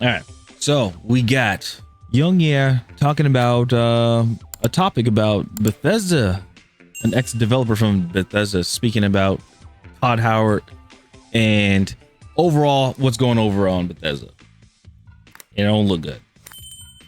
All right. So we got Young Yeah talking about a topic about Bethesda, an ex-developer from Bethesda, speaking about Todd Howard and overall what's going over on Bethesda. It don't look good.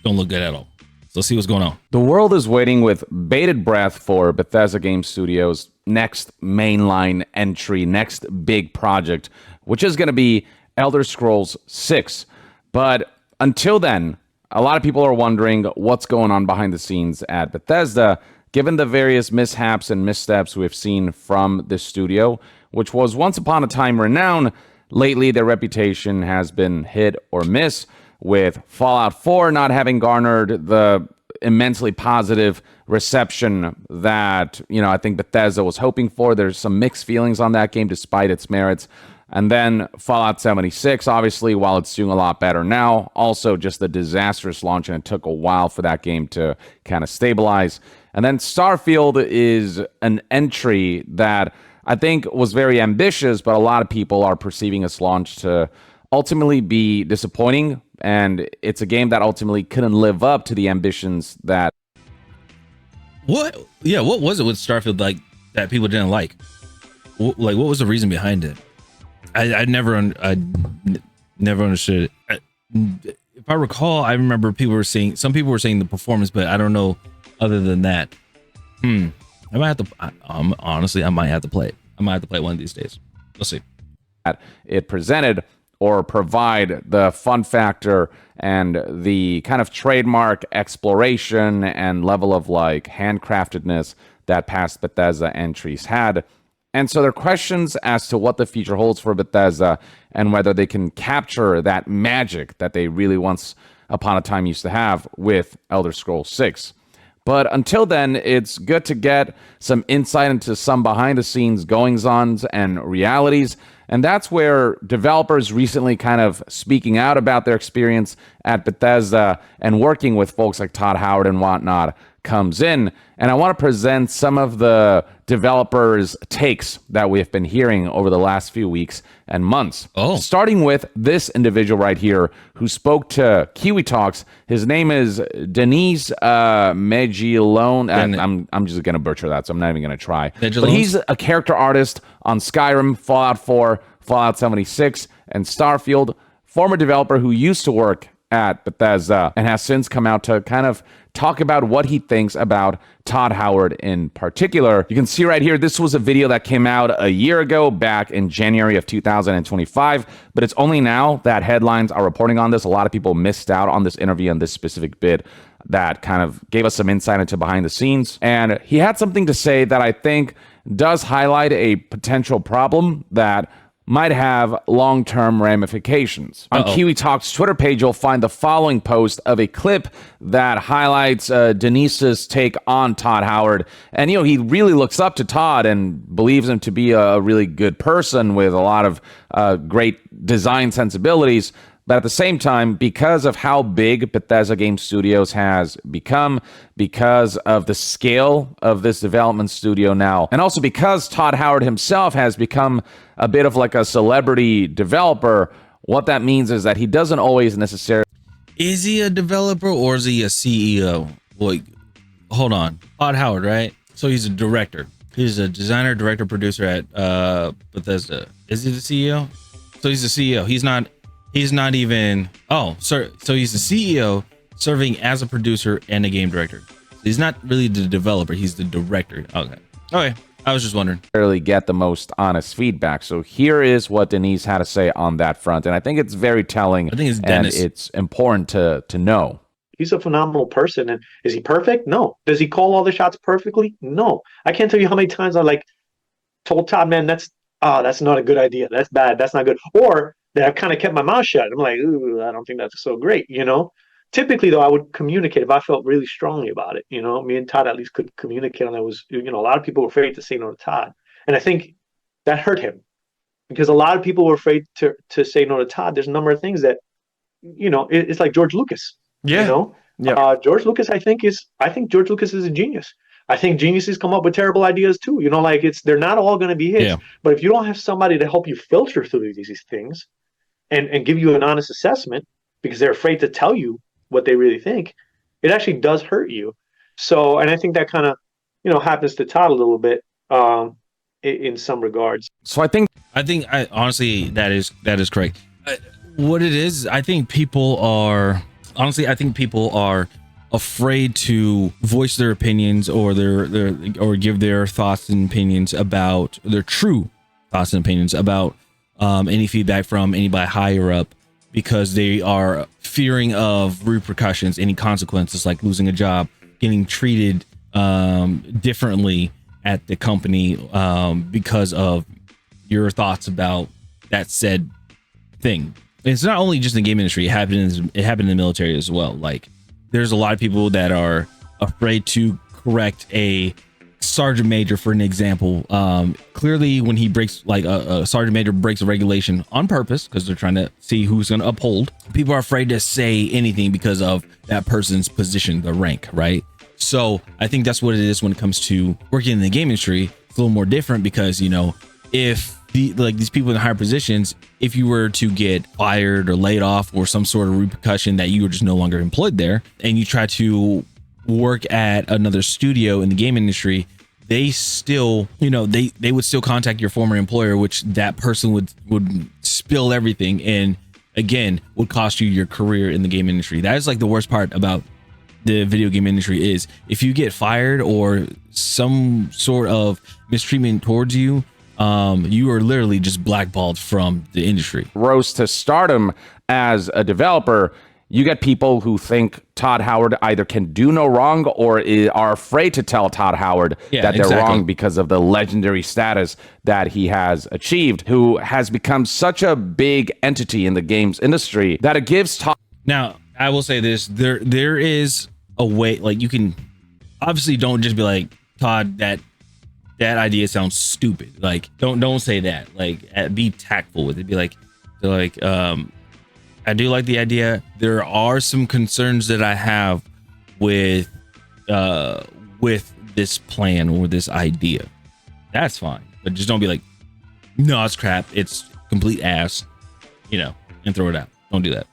Don't look good at all. So let's see what's going on. The world is waiting with bated breath for Bethesda Game Studios' next mainline entry, next big project, which is going to be Elder Scrolls 6. But until then, a lot of people are wondering what's going on behind the scenes at Bethesda, given the various mishaps and missteps we've seen from this studio, which was once upon a time renowned. Lately, their reputation has been hit or miss, with Fallout 4 not having garnered the immensely positive reception that, I think Bethesda was hoping for. There's some mixed feelings on that game despite its merits. And then Fallout 76, obviously, while it's doing a lot better now, also just a disastrous launch, and it took a while for that game to kind of stabilize. And then Starfield is an entry that I think was very ambitious, but a lot of people are perceiving its launch to ultimately be disappointing. And it's a game that ultimately couldn't live up to the ambitions that... What? Yeah, what was it with Starfield that people didn't like? What was the reason behind it? I never understood it. If I recall, I remember some people were saying the performance, but I don't know other than that. I might have to, honestly, I might have to play it. I might have to play it one of these days. We'll see. It presented or provide the fun factor and the kind of trademark exploration and level of handcraftedness that past Bethesda entries had. And so there are questions as to what the future holds for Bethesda and whether they can capture that magic that they really once upon a time used to have with Elder Scrolls 6. But until then, it's good to get some insight into some behind-the-scenes goings-ons and realities. And that's where developers recently kind of speaking out about their experience at Bethesda and working with folks like Todd Howard and whatnot comes in. And I want to present some of the developers' takes that we have been hearing over the last few weeks and months. Starting with this individual right here who spoke to Kiwi Talks. His name is Denise Megilone. I'm just going to butcher that, so I'm not even going to try. But he's a character artist on Skyrim, Fallout 4, Fallout 76, and Starfield. Former developer who used to work at Bethesda and has since come out to kind of talk about what he thinks about Todd Howard in particular. You can see right here, this was a video that came out a year ago, back in January of 2025, but it's only now that headlines are reporting on this. A lot of people missed out on this interview and this specific bit that kind of gave us some insight into behind the scenes. And he had something to say that I think does highlight a potential problem that might have long-term ramifications. On Kiwi Talk's Twitter page, you'll find the following post of a clip that highlights Denise's take on Todd Howard. And, he really looks up to Todd and believes him to be a really good person with a lot of great design sensibilities. But at the same time, because of how big Bethesda Game Studios has become, because of the scale of this development studio now, and also because Todd Howard himself has become a bit of a celebrity developer, what that means is that he doesn't always necessarily... Is he a developer or is he a CEO? Hold on. Todd Howard, right? So he's a director. He's a designer, director, producer at Bethesda. Is he the CEO? So he's the CEO. He's not even... So he's the CEO serving as a producer and a game director. He's not really the developer. He's the director. Okay. I was just wondering. Really get the most honest feedback. So here is what Denise had to say on that front. And I think it's very telling. I think it's Dennis. And it's important to know. He's a phenomenal person. And is he perfect? No. Does he call all the shots perfectly? No. I can't tell you how many times I told Todd, man, that's not a good idea. That's bad. That's not good. Or that I've kind of kept my mouth shut. I'm like, ooh, I don't think that's so great, Typically, though, I would communicate if I felt really strongly about it. Me and Todd at least could communicate on that. Was, a lot of people were afraid to say no to Todd. And I think that hurt him because a lot of people were afraid to say no to Todd. There's a number of things that, it's like George Lucas. Yeah. George Lucas, I think George Lucas is a genius. I think geniuses come up with terrible ideas too. They're not all going to be his. Yeah. But if you don't have somebody to help you filter through these things and give you an honest assessment, because they're afraid to tell you what they really think, it actually does hurt you. So, and I think that kind of, happens to Todd a little bit, in some regards. So I honestly, that is correct. What it is, I think people are afraid to voice their opinions or or give their thoughts and opinions about their true thoughts and opinions about any feedback from anybody higher up, because they are fearing of repercussions, any consequences, like losing a job, getting treated differently at the company because of your thoughts about that said thing. And it's not only just in the game industry, it happened in the military as well. Like, there's a lot of people that are afraid to correct a sergeant major, for an example. Clearly, when he breaks, like a sergeant major breaks a regulation on purpose because they're trying to see who's going to uphold, people are afraid to say anything because of that person's position, the rank, right? So I think that's what it is when it comes to working in the game industry. It's a little more different because, if these people in higher positions, if you were to get fired or laid off or some sort of repercussion that you were just no longer employed there, and you try to work at another studio in the game industry, they still, they would still contact your former employer, which that person would spill everything, and again would cost you your career in the game industry. That is like the worst part about the video game industry, is if you get fired or some sort of mistreatment towards you, you are literally just blackballed from the industry. Rose to stardom as a developer, you get people who think Todd Howard either can do no wrong or are afraid to tell Todd Howard that they're wrong because of the legendary status that he has achieved, who has become such a big entity in the games industry that it gives Todd. Now, I will say this, there is a way, like, you can obviously don't just be like, Todd, that idea sounds stupid. Like, don't say that. Like, be tactful with it. Be like, I do like the idea. There are some concerns that I have with this plan or this idea. That's fine, but just don't be like, no, it's crap, it's complete ass, and throw it out. Don't do that.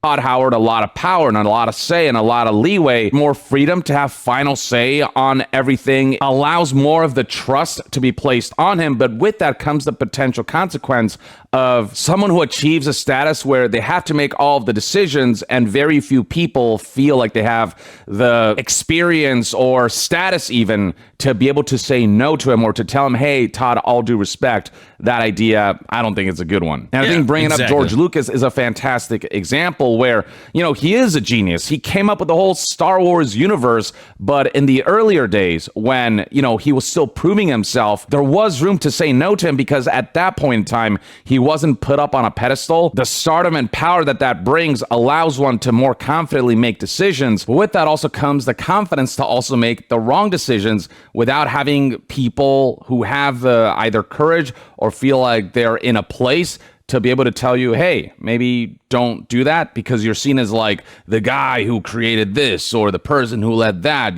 Todd Howard a lot of power and a lot of say and a lot of leeway, more freedom to have final say on everything, allows more of the trust to be placed on him. But with that comes the potential consequence of someone who achieves a status where they have to make all of the decisions, and very few people feel like they have the experience or status even to be able to say no to him or to tell him, hey, Todd, all due respect, that idea, I don't think it's a good one. And I think bringing up George Lucas is a fantastic example where, he is a genius. He came up with the whole Star Wars universe, but in the earlier days when, he was still proving himself, there was room to say no to him because at that point in time, he wasn't put up on a pedestal. The stardom and power that brings allows one to more confidently make decisions. But with that also comes the confidence to also make the wrong decisions without having people who have the either courage or feel like they're in a place to be able to tell you, hey, maybe don't do that because you're seen as like the guy who created this or the person who led that.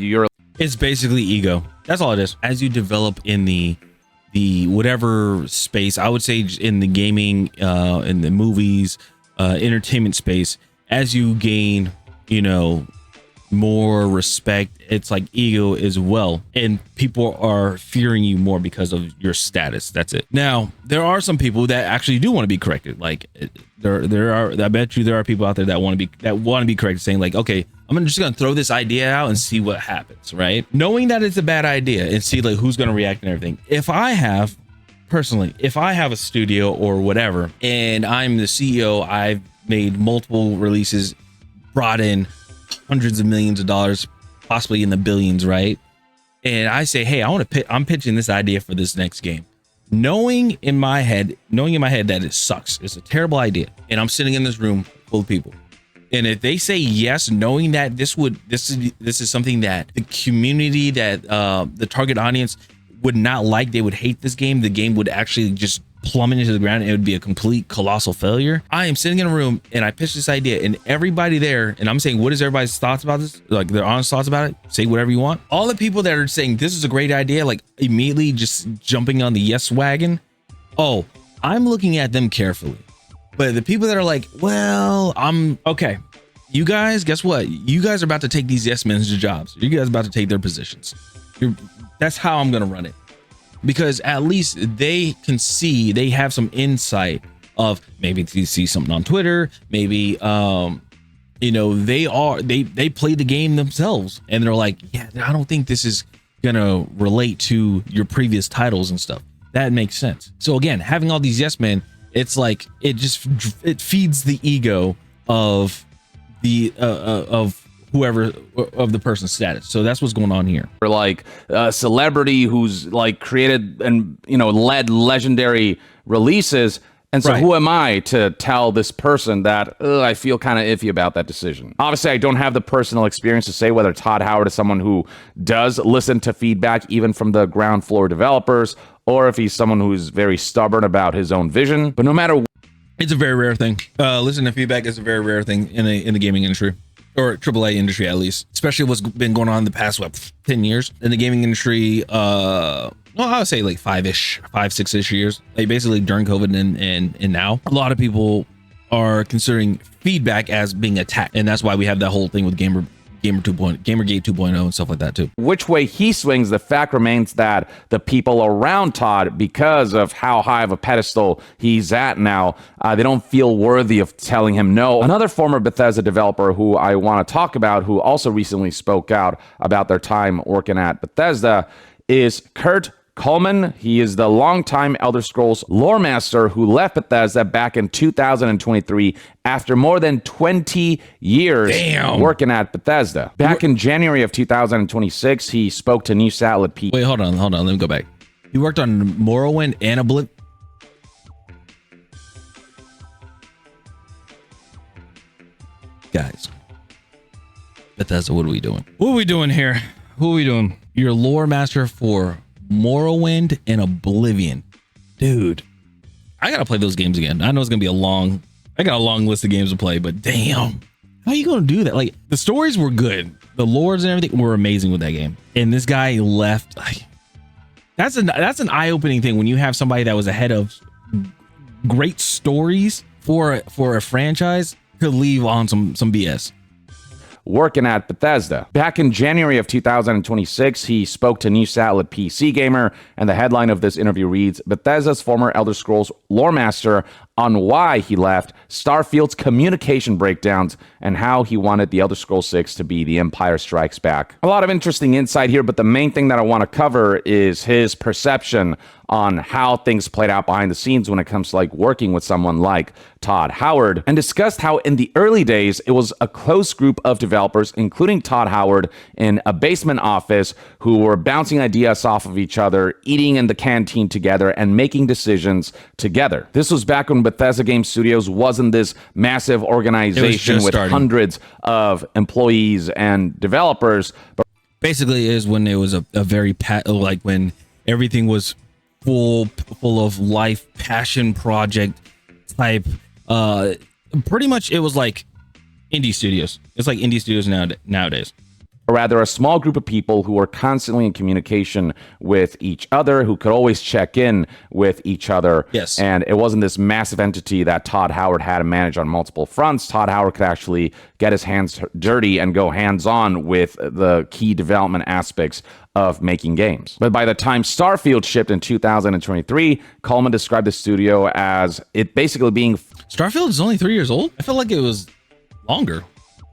It's basically ego. That's all it is. As you develop in the whatever space, I would say in the gaming, in the movies, entertainment space, as you gain, more respect, it's like ego as well, and people are fearing you more because of your status. That's it. Now, there are some people that actually do want to be corrected. Like, I bet you there are people out there that want to be corrected, saying like, okay, I'm just gonna throw this idea out and see what happens, right? Knowing that it's a bad idea and see like who's gonna react and everything. If I have a studio or whatever, and I'm the CEO, I've made multiple releases, brought in hundreds of millions of dollars, possibly in the billions, right? And I say, hey, I'm pitching this idea for this next game, knowing in my head that it sucks, it's a terrible idea, and I'm sitting in this room full of people, and if they say yes, knowing that this is something that the community, that the target audience would not like, they would hate this game, the game would actually just plummet into the ground, and it would be a complete colossal failure. I am sitting in a room and I pitch this idea, and everybody there, and I'm saying, what is everybody's thoughts about this? Like, their honest thoughts about it. Say whatever you want. All the people that are saying this is a great idea, like immediately just jumping on the yes wagon. Oh, I'm looking at them carefully. But the people that are like, well, I'm okay. You guys, guess what? You guys are about to take these yes men's jobs. You guys are about to take their positions. That's how I'm going to run it. Because at least they can see, they have some insight of maybe they see something on Twitter, maybe, you know, they play the game themselves and they're like, yeah, I don't think this is going to relate to your previous titles and stuff. That makes sense. So again, having all these yes men, it's like, it feeds the ego of the, of whoever of the person's status. So that's what's going on here. Or like a celebrity who's like created and, you know, led legendary releases. And so who am I to tell this person that I feel kind of iffy about that decision? Obviously, I don't have the personal experience to say whether Todd Howard is someone who does listen to feedback, even from the ground floor developers, or if he's someone who's very stubborn about his own vision. But no matter, it's a very rare thing. Listening to feedback is a very rare thing in the gaming industry, or AAA industry at least, especially what's been going on in the past 10 years in the gaming industry. Well, I would say like 6-ish years, like basically during COVID and now. A lot of people are considering feedback as being attacked, and that's why we have that whole thing with Gamergate 2.0 and stuff like that too. Which way he swings, the fact remains that the people around Todd, because of how high of a pedestal he's at now, they don't feel worthy of telling him no. Another former Bethesda developer who I want to talk about, who also recently spoke out about their time working at Bethesda, is Kurt Coleman. He is the longtime Elder Scrolls lore master who left Bethesda back in 2023 after more than 20 years working at Bethesda. Back in January of 2026, he spoke to News Outlet P. Wait, hold on. Let me go back. He worked on Morrowind and Oblivion. Guys, Bethesda, what are we doing? What are we doing here? Who are we doing? You're lore master for Morrowind and Oblivion. Dude, I gotta play those games again. I know it's gonna be I got a long list of games to play, but damn, how are you gonna do that? Like, the stories were good, the lores and everything were amazing with that game, and this guy left. That's an eye-opening thing when you have somebody that was ahead of great stories for a franchise to leave on some BS. Working at Bethesda. Back in January of 2026, he spoke to News Outlet PC Gamer, and the headline of this interview reads, Bethesda's former Elder Scrolls lore master on why he left, Starfield's communication breakdowns, and how he wanted the Elder Scrolls 6 to be The Empire Strikes Back. A lot of interesting insight here, but the main thing that I want to cover is his perception on how things played out behind the scenes when it comes to like working with someone like Todd Howard, and discussed how in the early days it was a close group of developers, including Todd Howard, in a basement office who were bouncing ideas off of each other, eating in the canteen together, and making decisions together. This was back when Bethesda Game Studios wasn't this massive organization with hundreds of employees and developers. But basically is when it was a very like when everything was full of life, passion project type. Pretty much it was like indie studios. It's like indie studios nowadays. Or rather, a small group of people who were constantly in communication with each other, who could always check in with each other. Yes. And it wasn't this massive entity that Todd Howard had to manage on multiple fronts. Todd Howard could actually get his hands dirty and go hands-on with the key development aspects of making games. But by the time Starfield shipped in 2023, Coleman described the studio as it basically being... Starfield is only 3 years old? I felt like it was longer.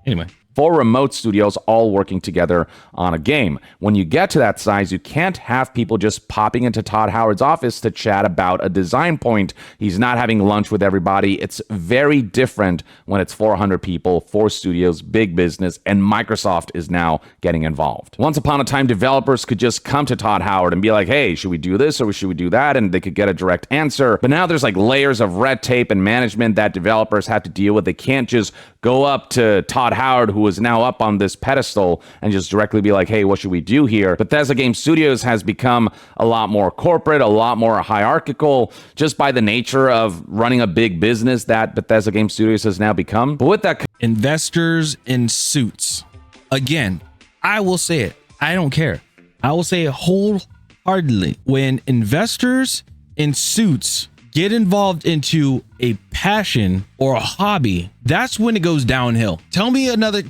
Anyway. 4 remote studios all working together on a game. When you get to that size, you can't have people just popping into Todd Howard's office to chat about a design point. He's not having lunch with everybody. It's very different when it's 400 people, 4 studios, big business, and Microsoft is now getting involved. Once upon a time, developers could just come to Todd Howard and be like, hey, should we do this or should we do that? And they could get a direct answer. But now there's like layers of red tape and management that developers have to deal with. They can't just go up to Todd Howard, who is now up on this pedestal, and just directly be like, hey, what should we do here? Bethesda Game Studios has become a lot more corporate, a lot more hierarchical, just by the nature of running a big business that Bethesda Game Studios has now become. But with that... Investors in suits. Again, I will say it. I don't care. I will say it wholeheartedly. When investors in suits get involved into a passion or a hobby, that's when it goes downhill. Tell me another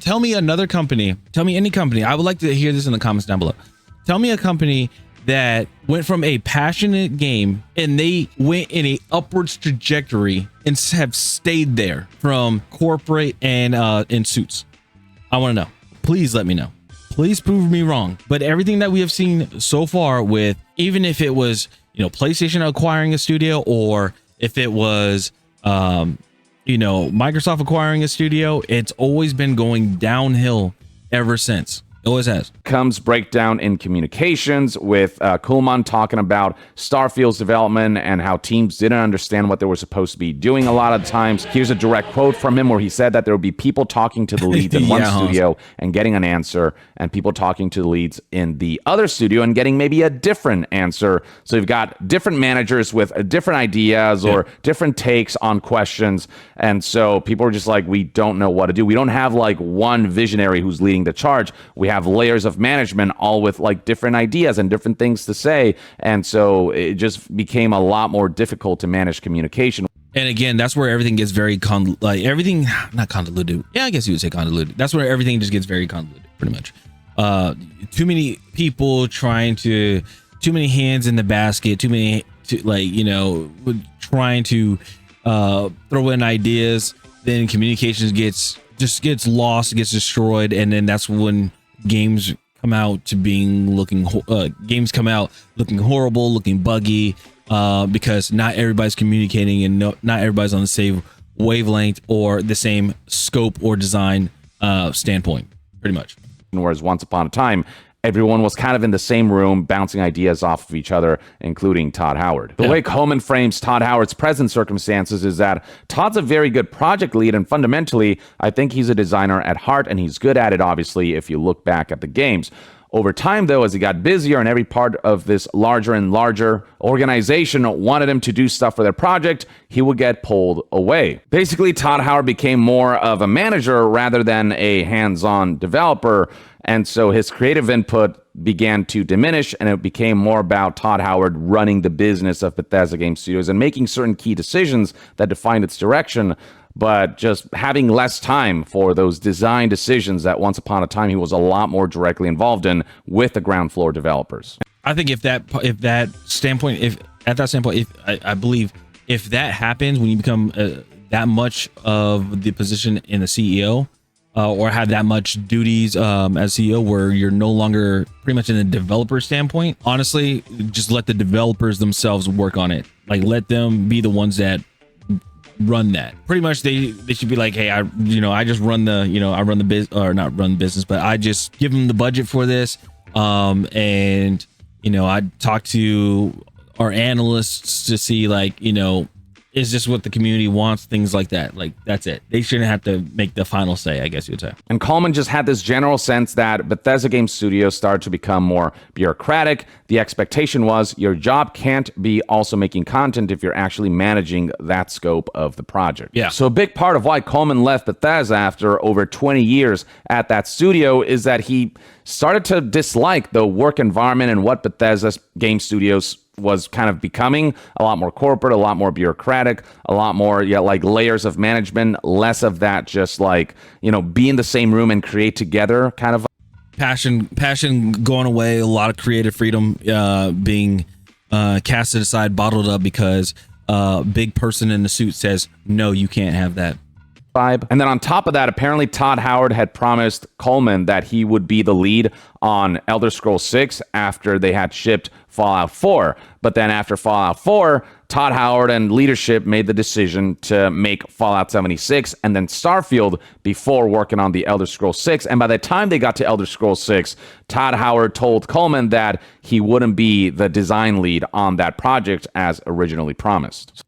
company, tell me any company. I would like to hear this in the comments down below. Tell me a company that went from a passionate game and they went in a upwards trajectory and have stayed there from corporate and in suits. I want to know. Please let me know. Please prove me wrong. But everything that we have seen so far with, even if it was, PlayStation acquiring a studio, or if it was, Microsoft acquiring a studio, it's always been going downhill ever since. Always has. Comes breakdown in communications with Kuhlman talking about Starfield's development and how teams didn't understand what they were supposed to be doing a lot of times. Here's a direct quote from him where he said that there would be people talking to the leads in one studio and getting an answer, and people talking to the leads in the other studio and getting maybe a different answer. So you've got different managers with different ideas or different takes on questions. And so people are just like, we don't know what to do. We don't have like one visionary who's leading the charge. We have layers of management all with like different ideas and different things to say, and so it just became a lot more difficult to manage communication. And again, that's where everything gets very not convoluted. Yeah, I guess you would say convoluted. That's where everything just gets very convoluted, pretty much. Too many people trying to, too many hands in the basket, trying to throw in ideas. Then communications gets lost, gets destroyed, and then that's when games come out looking horrible, looking buggy, because not everybody's communicating and not everybody's on the same wavelength or the same scope or design standpoint, pretty much. Whereas once upon a time, everyone was kind of in the same room, bouncing ideas off of each other, including Todd Howard. The way Kuhlman frames Todd Howard's present circumstances is that Todd's a very good project lead, and fundamentally, I think he's a designer at heart, and he's good at it, obviously, if you look back at the games. Over time, though, as he got busier and every part of this larger and larger organization wanted him to do stuff for their project, he would get pulled away. Basically, Todd Howard became more of a manager rather than a hands-on developer, and so his creative input began to diminish, and it became more about Todd Howard running the business of Bethesda Game Studios and making certain key decisions that defined its direction, but just having less time for those design decisions that once upon a time he was a lot more directly involved in with the ground floor developers. I think I believe if that happens, when you become that much of the position in the CEO, or have that much duties as CEO, where you're no longer pretty much in a developer standpoint, honestly, just let the developers themselves work on it. Like, let them be the ones that run that. Pretty much they should be like, hey, I just run the business, but I just give them the budget for this. And I talk to our analysts to see, like, is this what the community wants? Things like that. Like, that's it. They shouldn't have to make the final say, I guess you would say. And Kuhlman just had this general sense that Bethesda Game Studios started to become more bureaucratic. The expectation was your job can't be also making content if you're actually managing that scope of the project. Yeah. So a big part of why Kuhlman left Bethesda after over 20 years at that studio is that he started to dislike the work environment and what Bethesda Game Studios was kind of becoming. A lot more corporate, a lot more bureaucratic, a lot more like layers of management, less of that just like, be in the same room and create together kind of. Passion going away, a lot of creative freedom being casted aside, bottled up because big person in the suit says, no, you can't have that. And then on top of that, apparently Todd Howard had promised Kuhlman that he would be the lead on Elder Scrolls 6 after they had shipped Fallout 4. But then after Fallout 4, Todd Howard and leadership made the decision to make Fallout 76 and then Starfield before working on the Elder Scrolls 6. And by the time they got to Elder Scrolls 6, Todd Howard told Kuhlman that he wouldn't be the design lead on that project as originally promised.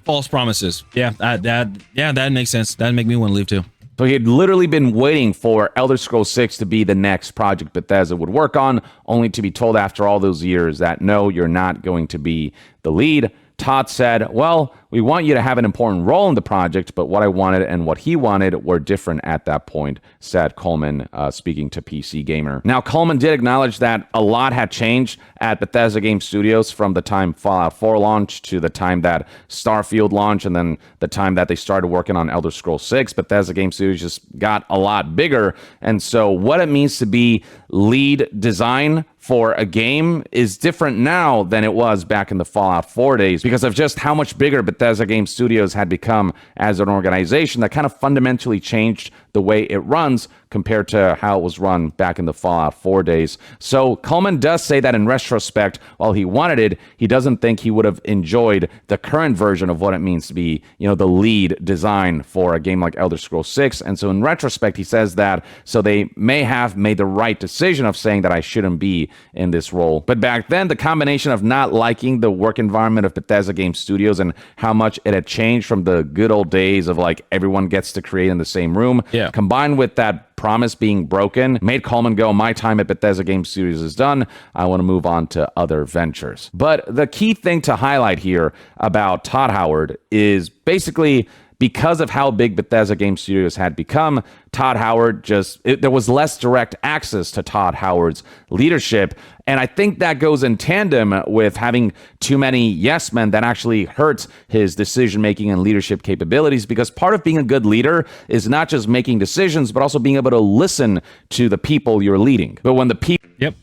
False promises. Yeah, that makes sense. That'd make me want to leave too. So he had literally been waiting for Elder Scrolls 6 to be the next project Bethesda would work on, only to be told after all those years that, no, you're not going to be the lead. Todd said, well, we want you to have an important role in the project, but what I wanted and what he wanted were different at that point, said Coleman, speaking to PC Gamer. Now, Coleman did acknowledge that a lot had changed at Bethesda Game Studios from the time Fallout 4 launched to the time that Starfield launched, and then the time that they started working on Elder Scrolls 6. Bethesda Game Studios just got a lot bigger, and so what it means to be lead design for a game is different now than it was back in the Fallout 4 days because of just how much bigger Bethesda Game Studios had become as an organization that kind of fundamentally changed the way it runs compared to how it was run back in the Fallout 4 days. So Coleman does say that in retrospect, while he wanted it, he doesn't think he would have enjoyed the current version of what it means to be, the lead design for a game like Elder Scrolls 6. And so in retrospect, he says that, so they may have made the right decision of saying that I shouldn't be in this role. But back then, the combination of not liking the work environment of Bethesda Game Studios and how much it had changed from the good old days of like everyone gets to create in the same room, combined with that promise being broken, made Coleman go, my time at Bethesda Game Studios is done. I want to move on to other ventures. But the key thing to highlight here about Todd Howard is basically because of how big Bethesda Game Studios had become, Todd Howard there was less direct access to Todd Howard's leadership. And I think that goes in tandem with having too many yes men that actually hurts his decision-making and leadership capabilities, because part of being a good leader is not just making decisions, but also being able to listen to the people you're leading. But when the people... Yep.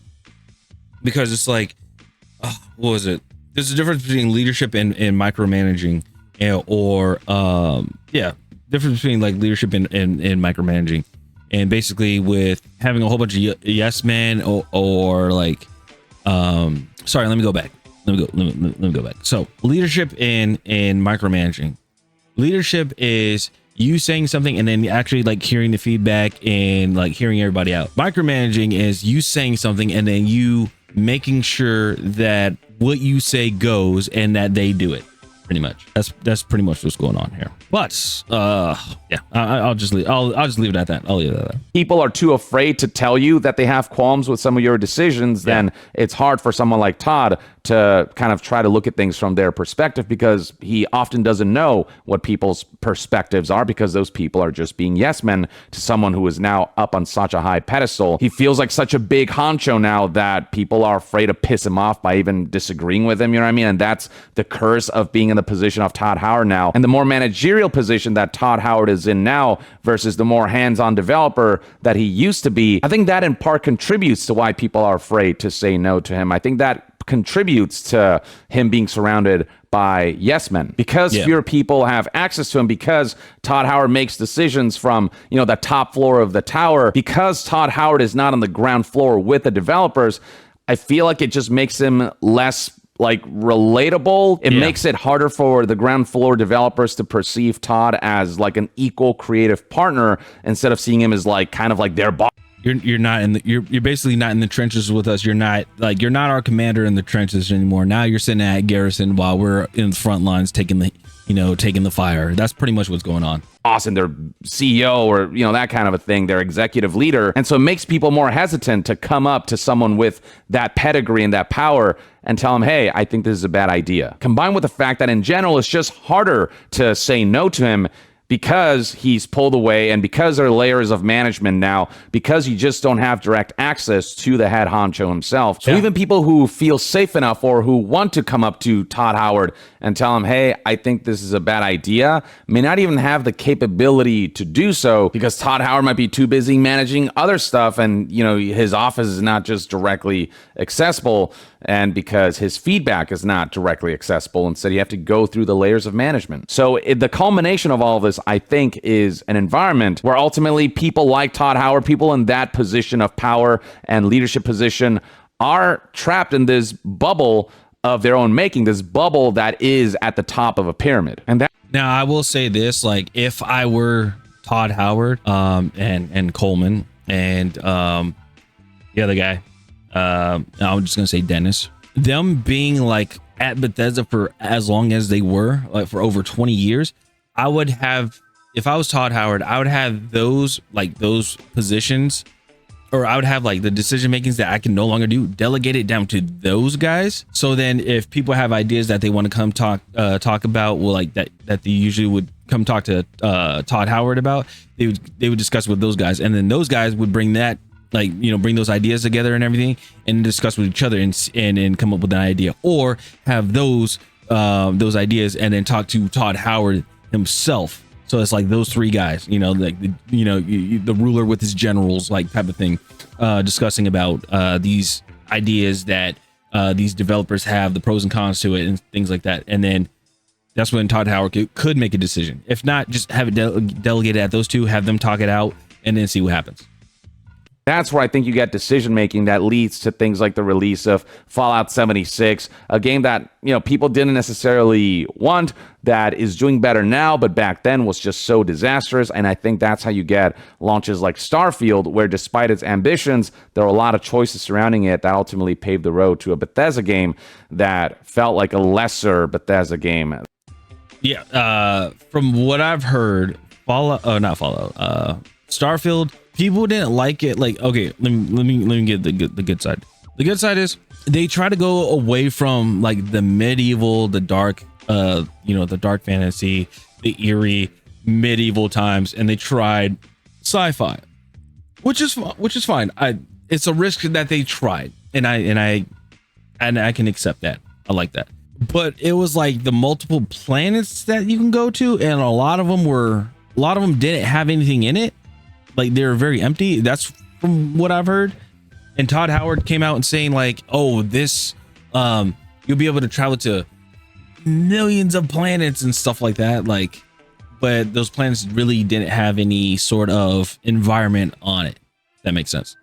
Because it's like, what was it? There's a difference between leadership and micromanaging. Difference between like leadership and micromanaging, and basically with having a whole bunch of yes men or like sorry, let me go back. Let me go back. So leadership and micromanaging. Leadership is you saying something and then actually like hearing the feedback and like hearing everybody out. Micromanaging is you saying something and then you making sure that what you say goes and that they do it. Pretty much. That's pretty much what's going on here. But I'll just leave it at that. I'll leave it at that. People are too afraid to tell you that they have qualms with some of your decisions. Then it's hard for someone like Todd to kind of try to look at things from their perspective, because he often doesn't know what people's perspectives are, because those people are just being yes men to someone who is now up on such a high pedestal. He feels like such a big honcho now that people are afraid to piss him off by even disagreeing with him. You know what I mean? And that's the curse of being in the position of Todd Howard now, and the more managerial position that Todd Howard is in now versus the more hands-on developer that he used to be. I think that in part contributes to why people are afraid to say no to him. I think that contributes to him being surrounded by yes men, because fewer people have access to him, because Todd Howard makes decisions from, the top floor of the tower, because Todd Howard is not on the ground floor with the developers. I feel like it just makes him less like relatable. It makes it harder for the ground floor developers to perceive Todd as like an equal creative partner instead of seeing him as like kind of like their boss. You're not in the you're basically not in the trenches with us. You're not our commander in the trenches anymore. Now you're sitting at garrison while we're in the front lines taking the fire. That's pretty much what's going on. Boss and their CEO or that kind of a thing, their executive leader. And so it makes people more hesitant to come up to someone with that pedigree and that power and tell them, hey, I think this is a bad idea. Combined with the fact that in general it's just harder to say no to him, because he's pulled away and because there are layers of management now, because you just don't have direct access to the head honcho himself. So even people who feel safe enough or who want to come up to Todd Howard and tell him, hey, I think this is a bad idea, may not even have the capability to do so, because Todd Howard might be too busy managing other stuff, and his office is not just directly accessible, and because his feedback is not directly accessible. Instead, you have to go through the layers of management. So the culmination of all of this, I think, is an environment where ultimately people like Todd Howard, people in that position of power and leadership position, are trapped in this bubble of their own making, this bubble that is at the top of a pyramid. And that now, I will say this, like if I were Todd Howard and Coleman and the other guy, I'm just gonna say Dennis, them being like at Bethesda for as long as they were, like for over 20 years, I would have, if I was Todd Howard, I would have those positions or I would have like the decision makings that I can no longer do, delegate it down to those guys. So then if people have ideas that they want to come talk about, well, like that they usually would come talk to Todd Howard about, they would discuss with those guys, and then those guys would bring that, like, you know, bring those ideas together and everything, and discuss with each other and come up with an idea, or have those ideas and then talk to Todd Howard himself. So it's like those three guys, you know, like the ruler with his generals, like type of thing, discussing about these ideas that these developers have, the pros and cons to it, and things like that. And then that's when Todd Howard could make a decision. If not, just have it delegated at those two, have them talk it out, and then see what happens. That's where I think you get decision making that leads to things like the release of Fallout 76, a game that, you know, people didn't necessarily want, that is doing better now, but back then was just so disastrous. And I think that's how you get launches like Starfield, where despite its ambitions, there were a lot of choices surrounding it that ultimately paved the road to a Bethesda game that felt like a lesser Bethesda game. Yeah, from what I've heard, Starfield, people didn't like it. Like, okay, let me get the good side. The good side is they try to go away from like the medieval, the dark, the dark fantasy, the eerie medieval times, and they tried sci-fi, which is fine. It's a risk that they tried, and I can accept that. I like that. But it was like the multiple planets that you can go to, and a lot of them didn't have anything in it. Like, they were very empty. That's from what I've heard. And Todd Howard came out and saying like, oh, this, you'll be able to travel to millions of planets and stuff like that. Like, but those planets really didn't have any sort of environment on it. That makes sense.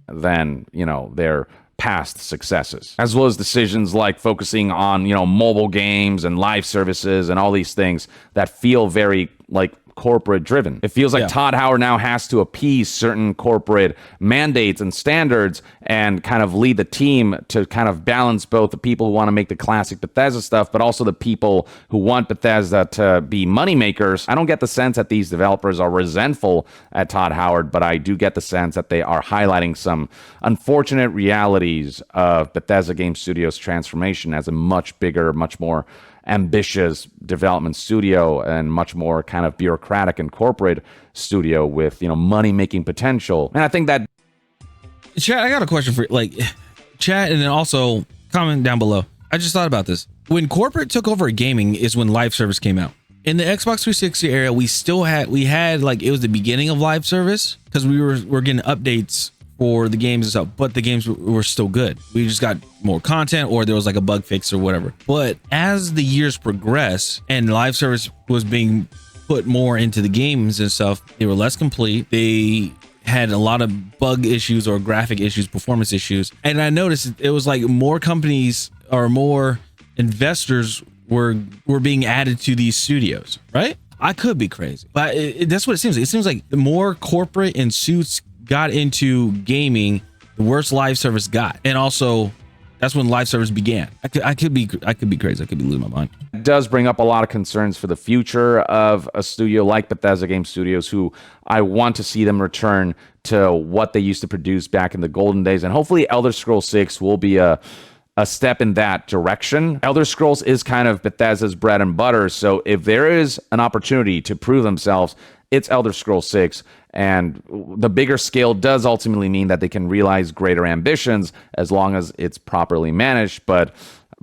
Then, you know, their past successes, as well as decisions like focusing on, you know, mobile games and live services and all these things that feel very like corporate driven. It feels like Todd Howard now has to appease certain corporate mandates and standards and kind of lead the team to kind of balance both the people who want to make the classic Bethesda stuff, but also the people who want Bethesda to be moneymakers. I don't get the sense that these developers are resentful at Todd Howard, but I do get the sense that they are highlighting some unfortunate realities of Bethesda Game Studios' transformation as a much bigger, much more ambitious development studio and much more kind of bureaucratic and corporate studio with, you know, money making potential. And I think that chat, I got a question for like chat, and then also comment down below. I just thought about this. When corporate took over gaming is when live service came out. In the Xbox 360 era, we had like, it was the beginning of live service because we're getting updates for the games and stuff, but the games were still good. We just got more content, or there was like a bug fix or whatever. But as the years progress and live service was being put more into the games and stuff, they were less complete. They had a lot of bug issues or graphic issues, performance issues. And I noticed it was like more companies or more investors were being added to these studios, right? I could be crazy, but that's what it seems like. It seems like the more corporate and suits got into gaming, the worse live service got. And also that's when live service began. I could be crazy. I could be losing my mind. It does bring up a lot of concerns for the future of a studio like Bethesda Game Studios, who I want to see them return to what they used to produce back in the golden days. And hopefully Elder Scrolls 6 will be a step in that direction. Elder Scrolls is kind of Bethesda's bread and butter. So if there is an opportunity to prove themselves, it's Elder Scrolls 6. And the bigger scale does ultimately mean that they can realize greater ambitions as long as it's properly managed. But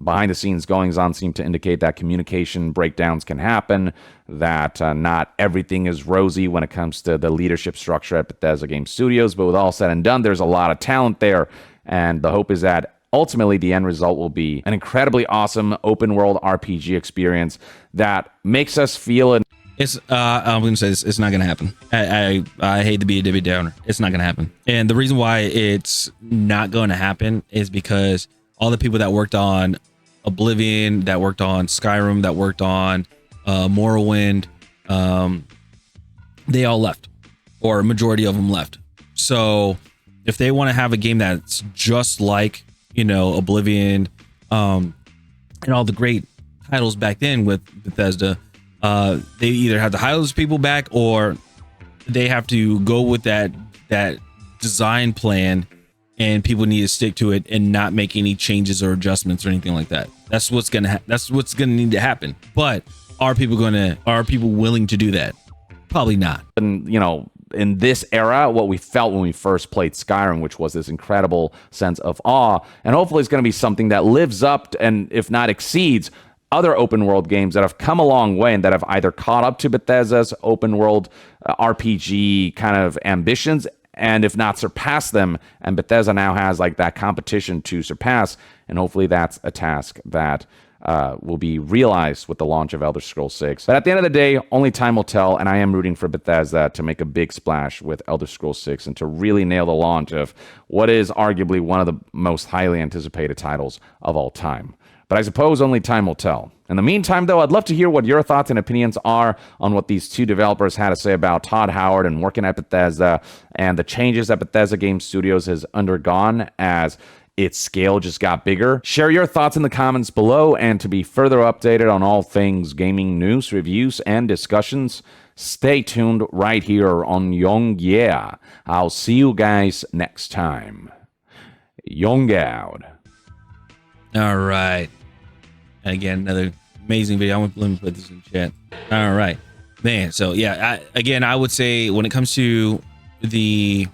behind the scenes goings on seem to indicate that communication breakdowns can happen, that not everything is rosy when it comes to the leadership structure at Bethesda Game Studios. But with all said and done, there's a lot of talent there. And the hope is that ultimately the end result will be an incredibly awesome open world RPG experience that makes us feel it. It's I'm gonna say this, it's not gonna happen. I hate to be a Debbie Downer. It's not gonna happen. And the reason why it's not gonna happen is because all the people that worked on Oblivion, that worked on Skyrim, that worked on Morrowind, they all left, or a majority of them left. So if they want to have a game that's just like, you know, Oblivion, and all the great titles back then with Bethesda, they either have to hire those people back, or they have to go with that design plan, and people need to stick to it and not make any changes or adjustments or anything like that. That's what's gonna need to happen. But are people willing to do that? Probably not. And in this era, what we felt when we first played Skyrim, which was this incredible sense of awe, and hopefully it's going to be something that lives up to, and if not exceeds, other open world games that have come a long way and that have either caught up to Bethesda's open world RPG kind of ambitions, and if not surpassed them. And Bethesda now has like that competition to surpass, and hopefully that's a task that will be realized with the launch of Elder Scrolls 6. But at the end of the day, only time will tell, and I am rooting for Bethesda to make a big splash with Elder Scrolls 6 and to really nail the launch of what is arguably one of the most highly anticipated titles of all time. But I suppose only time will tell. In the meantime, though, I'd love to hear what your thoughts and opinions are on what these two developers had to say about Todd Howard and working at Bethesda and the changes that Bethesda Game Studios has undergone as its scale just got bigger. Share your thoughts in the comments below, and to be further updated on all things gaming news, reviews, and discussions, stay tuned right here on Young Yeah. I'll see you guys next time. Young out. All right. And again, another amazing video. Let me put this in chat. All right, man. So yeah, I would say when it comes to the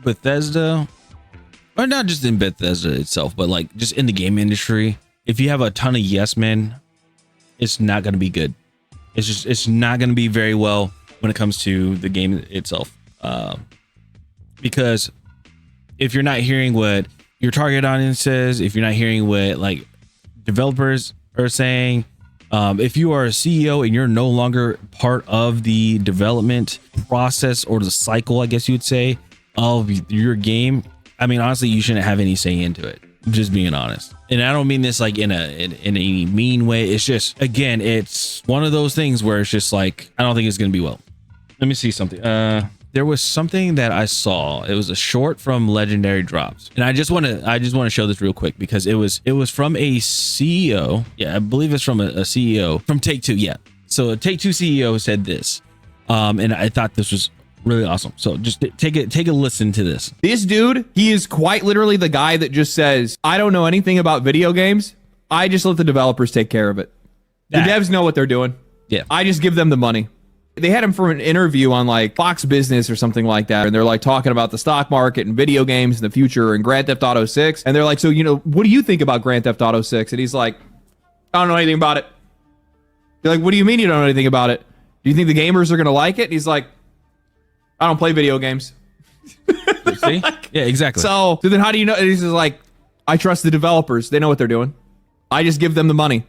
Bethesda, or not just in Bethesda itself, but like just in the game industry, if you have a ton of yes men, it's not going to be good. It's not going to be very well when it comes to the game itself, because if you're not hearing what your target audience says, if you're not hearing what like developers are saying, if you are a CEO and you're no longer part of the development process or the cycle, I guess you would say, of your game, I mean, honestly, you shouldn't have any say into it. Just being honest. And I don't mean this like in a mean way. It's just, again, it's one of those things where it's just like, I don't think it's going to be well. Let me see something. There was something that I saw. It was a short from Legendary Drops, and I just want to show this real quick because it was from a CEO. Yeah, I believe it's from a CEO from Take-Two. Yeah, so a Take-Two CEO said this, and I thought this was really awesome. So just take a listen to this. This dude, he is quite literally the guy that just says, "I don't know anything about video games. I just let the developers take care of it. The devs know what they're doing. Yeah, I just give them the money." They had him for an interview on like Fox Business or something like that, and they're like talking about the stock market and video games in the future and Grand Theft Auto 6, and they're like, "So what do you think about Grand Theft Auto 6?" And he's like, "I don't know anything about it." They're like, "What do you mean you don't know anything about it? Do you think the gamers are gonna like it?" And he's like, "I don't play video games." See? Yeah, exactly. So then how do you know? And he's just like, "I trust the developers. They know what they're doing. I just give them the money."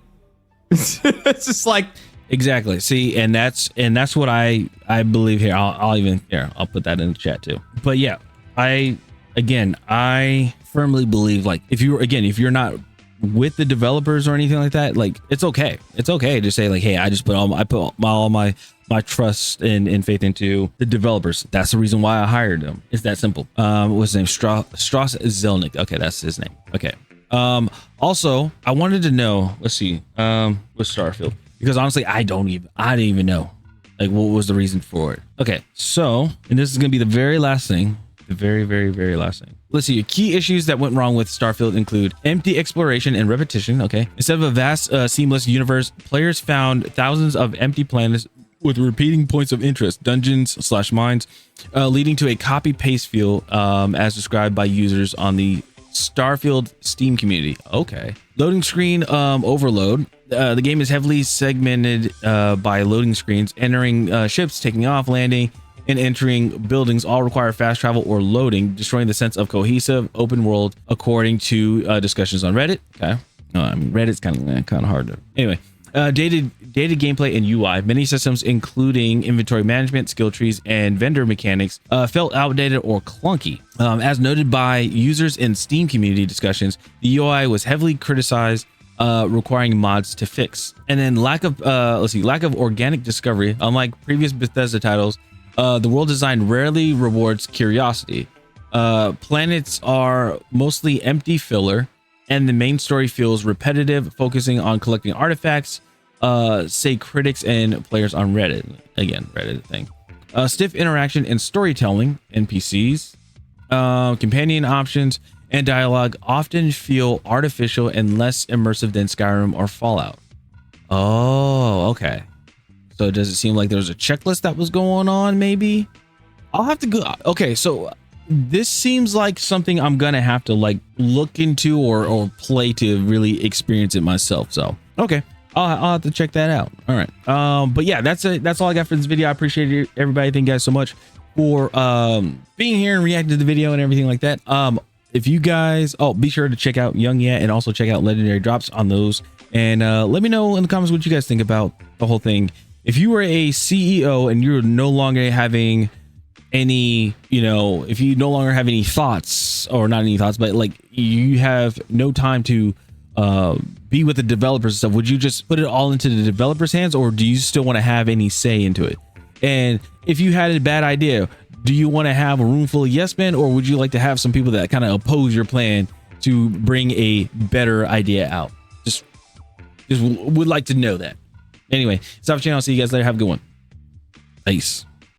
It's just like. Exactly. See, and that's what I believe here. I'll put that in the chat too. But yeah, I firmly believe like if you're not with the developers or anything like that, like it's okay to say like, hey, I just put all my trust and faith into the developers. That's the reason why I hired them. It's that simple. What's his name? Strauss Zelnick. Okay, that's his name. Okay. Also, I wanted to know. Let's see. With Starfield. Because honestly, I didn't even know like what was the reason for it. Okay, so, and this is gonna be the very last thing, the very, very, very last thing. Let's see. Key issues that went wrong with Starfield include empty exploration and repetition. Okay, instead of a vast, seamless universe, players found thousands of empty planets with repeating points of interest, dungeons/mines, leading to a copy-paste feel, as described by users on the Starfield Steam community. Okay, loading screen overload. The game is heavily segmented by loading screens. Entering ships, taking off, landing, and entering buildings all require fast travel or loading, destroying the sense of cohesive open world, according to discussions on Reddit. Okay, I mean Reddit's kind of hard to. Anyway, dated gameplay and UI. Many systems, including inventory management, skill trees, and vendor mechanics, felt outdated or clunky. As noted by users in Steam community discussions, the UI was heavily criticized, requiring mods to fix. And then lack of organic discovery. Unlike previous Bethesda titles, the world design rarely rewards curiosity. Planets are mostly empty filler, and the main story feels repetitive, focusing on collecting artifacts, say critics and players on Reddit. Again, Reddit thing. Stiff interaction and storytelling, NPCs, companion options, and dialogue often feel artificial and less immersive than Skyrim or Fallout. Oh, okay. So does it seem like there was a checklist that was going on? Maybe I'll have to go. Okay, so this seems like something I'm gonna have to like look into or play to really experience it myself. So okay, I'll have to check that out. All right. But yeah, that's it. That's all I got for this video. I appreciate it, everybody. Thank you guys so much for being here and reacting to the video and everything like that. If you guys, be sure to check out Young Yet and also check out Legendary Drops on those. And let me know in the comments what you guys think about the whole thing. If you were a CEO and you're no longer having any, if you no longer have any thoughts, or not any thoughts, but like you have no time to be with the developers and stuff, would you just put it all into the developers' hands, or do you still want to have any say into it? And if you had a bad idea, do you want to have a room full of yes men, or would you like to have some people that kind of oppose your plan to bring a better idea out? Just would like to know that. Anyway, stop channel. See you guys later. Have a good one. Peace.